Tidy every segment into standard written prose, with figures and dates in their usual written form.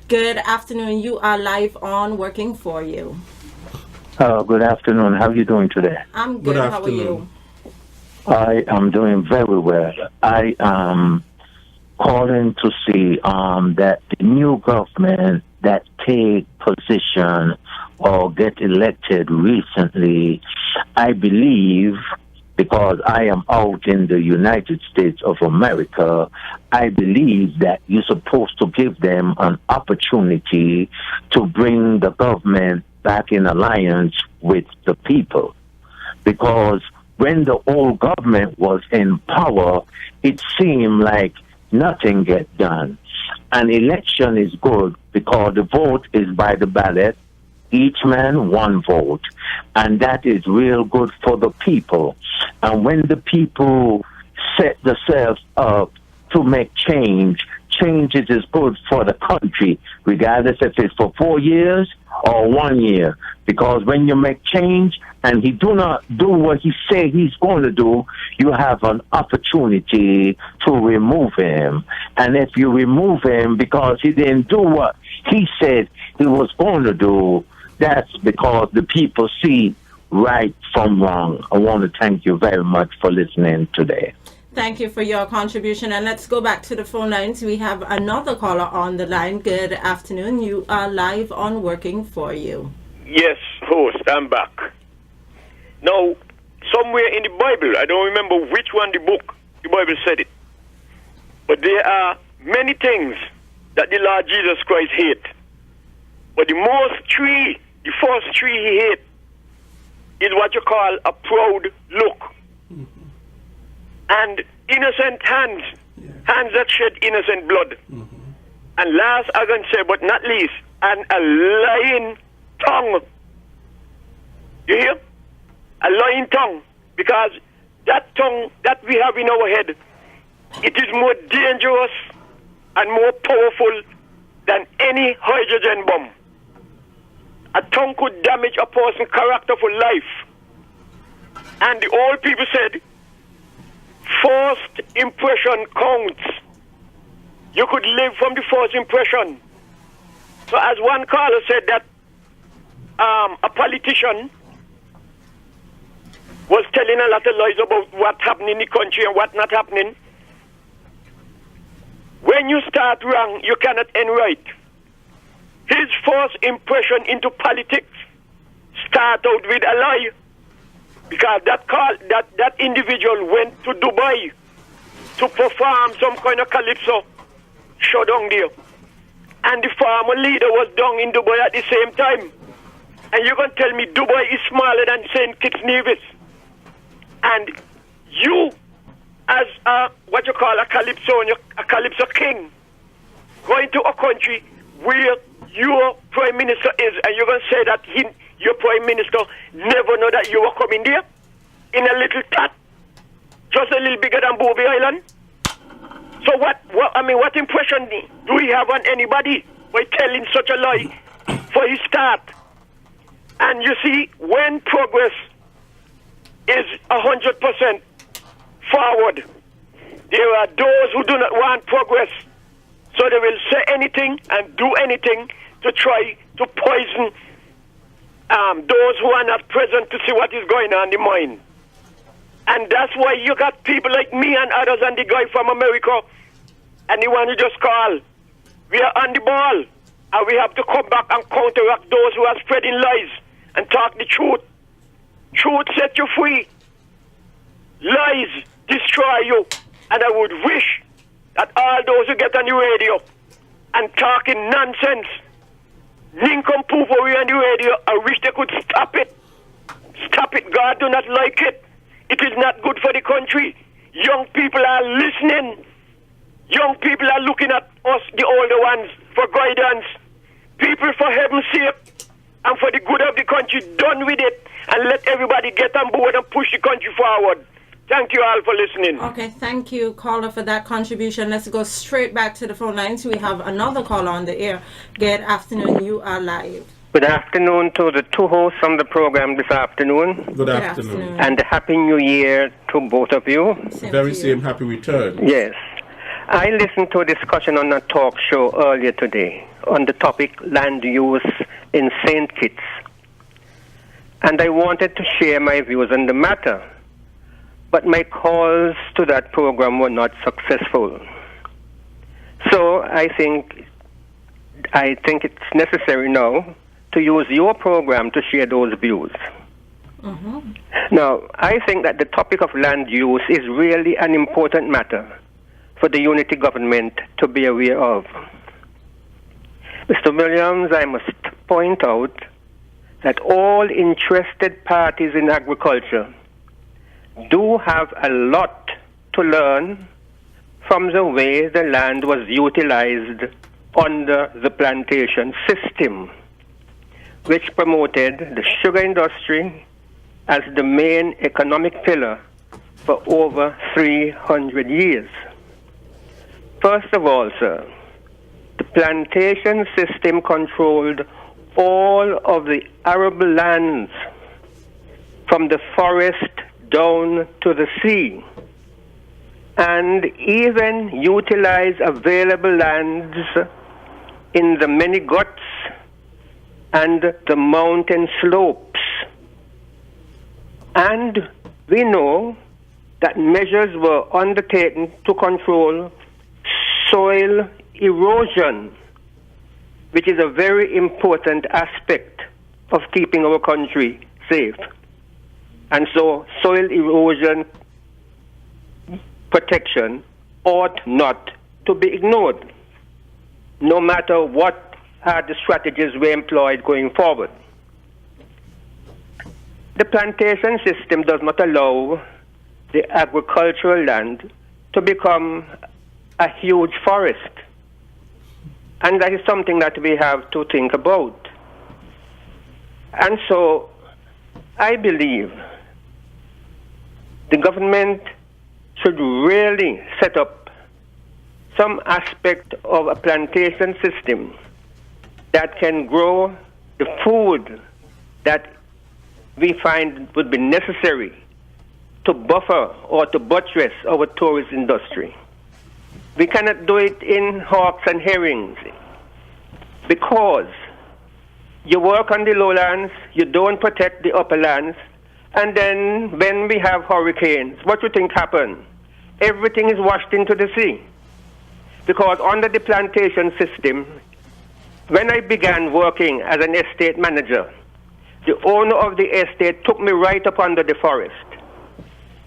Good afternoon. You are live on Working For You. Good afternoon. How are you doing today? I'm good. How are you? I am doing very well. I am calling to see that the new government that take position or get elected recently, I believe, because I am out in the United States of America, I believe that you're supposed to give them an opportunity to bring the government back in alliance with the people. Because when the old government was in power, it seemed like nothing get done. An election is good because the vote is by the ballot, each man one vote, and that is real good for the people. And when the people set themselves up to make change, changes is good for the country, regardless if it's for 4 years or 1 year. Because when you make change and he do not do what he say he's going to do, you have an opportunity to remove him. And if you remove him because he didn't do what he said he was going to do, that's because the people see right from wrong. I want to thank you very much for listening today. Thank you for your contribution. And let's go back to the phone lines. We have another caller on the line. Good afternoon. You are live on Working For You. Yes, host, I'm back. Now, somewhere in the Bible, I don't remember which one the Bible said it, but there are many things that the Lord Jesus Christ hate. But the first tree he hate is what you call a proud look. Mm-hmm. And innocent hands that shed innocent blood. Mm-hmm. And last, I can say, but not least, and a lying tongue. You hear? A lying tongue. Because that tongue that we have in our head, it is more dangerous and more powerful than any hydrogen bomb. A tongue could damage a person's character for life. And the old people said, first impression counts. You could live from the first impression. So as one caller said that a politician was telling a lot of lies about what's happening in the country and what's not happening. When you start wrong, you cannot end right. His first impression into politics start out with a lie. Because that individual went to Dubai to perform some kind of calypso show down there. And the former leader was down in Dubai at the same time. And you're going to tell me Dubai is smaller than St. Kitts Nevis. And you, as what you call a calypso king, going to a country where your prime minister is, and you're going to say that your prime minister never know that you were coming there in a little tat, just a little bigger than Bobby Island. So what impression do we have on anybody by telling such a lie for his start? And you see, when progress is 100% forward, there are those who do not want progress. So they will say anything and do anything to try to poison those who are not present to see what is going on in the mind. And that's why you got people like me and others and the guy from America and the one you just call. We are on the ball and we have to come back and counteract those who are spreading lies and talk the truth. Truth set you free. Lies destroy you. And I would wish that all those who get on the radio and talking nonsense, nincompoofery on the radio, I wish they could stop it. Stop it. God do not like it. It is not good for the country. Young people are listening. Young people are looking at us, the older ones, for guidance. People, for heaven's sake, and for the good of the country, done with it, and let everybody get on board and push the country forward. Thank you all for listening. Okay, thank you, caller, for that contribution. Let's go straight back to the phone lines. We have another caller on the air. Good afternoon. You are live. Good afternoon to the two hosts on the program this afternoon. Good afternoon. And a Happy New Year to both of you. Same happy return. Yes. I listened to a discussion on a talk show earlier today on the topic land use in St. Kitts. And I wanted to share my views on the matter, but my calls to that program were not successful. So I think it's necessary now to use your program to share those views. Mm-hmm. Now, I think that the topic of land use is really an important matter for the unity government to be aware of. Mr. Williams, I must point out that all interested parties in agriculture do have a lot to learn from the way the land was utilized under the plantation system, which promoted the sugar industry as the main economic pillar for over 300 years. First of all, sir, the plantation system controlled all of the arable lands from the forest down to the sea, and even utilized available lands in the many guts and the mountain slopes. And we know that measures were undertaken to control soil erosion, which is a very important aspect of keeping our country safe. And so soil erosion protection ought not to be ignored, no matter what are the strategies we employed going forward. The plantation system does not allow the agricultural land to become a huge forest. And that is something that we have to think about. And so I believe the government should really set up some aspect of a plantation system that can grow the food that we find would be necessary to buffer or to buttress our tourist industry. We cannot do it in hawks and herrings because you work on the lowlands, you don't protect the upperlands, and then when we have hurricanes, what do you think happens? Everything is washed into the sea. Because under the plantation system, when I began working as an estate manager, the owner of the estate took me right up under the forest.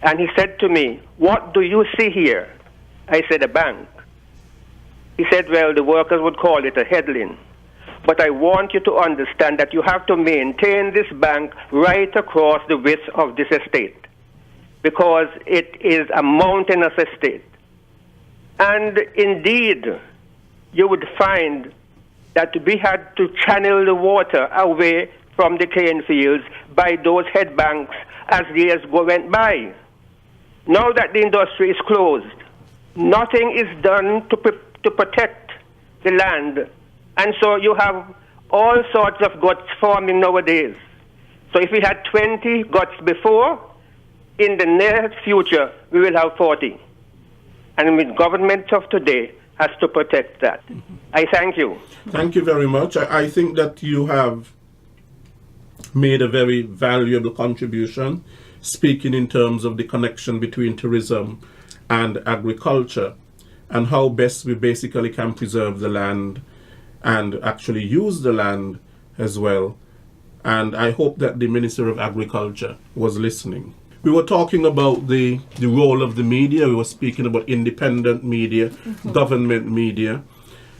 And he said to me, "What do you see here?" I said, "A bank." He said, "Well, the workers would call it a headland. But I want you to understand that you have to maintain this bank right across the width of this estate, because it is a mountainous estate." And indeed, you would find that we had to channel the water away from the cane fields by those head banks as the years went by. Now that the industry is closed, nothing is done to protect the land. And so you have all sorts of guts forming nowadays. So if we had 20 guts before, in the near future, we will have 40. And the government of today has to protect that. Mm-hmm. I thank you. Thank you very much. I think that you have made a very valuable contribution, speaking in terms of the connection between tourism and agriculture, and how best we basically can preserve the land and actually use the land as well. And I hope that the Minister of Agriculture was listening. We were talking about the role of the media. We were speaking about independent media, mm-hmm. government media.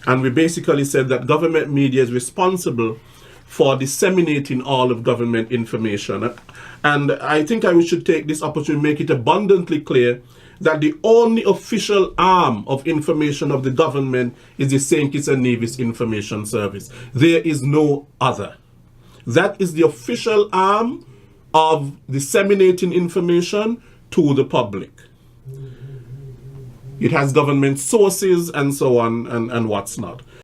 And we basically said that government media is responsible for disseminating all of government information. And I think I should take this opportunity to make it abundantly clear that the only official arm of information of the government is the St. Kitts and Nevis Information Service. There is no other. That is the official arm of disseminating information to the public. It has government sources and so on and what's not.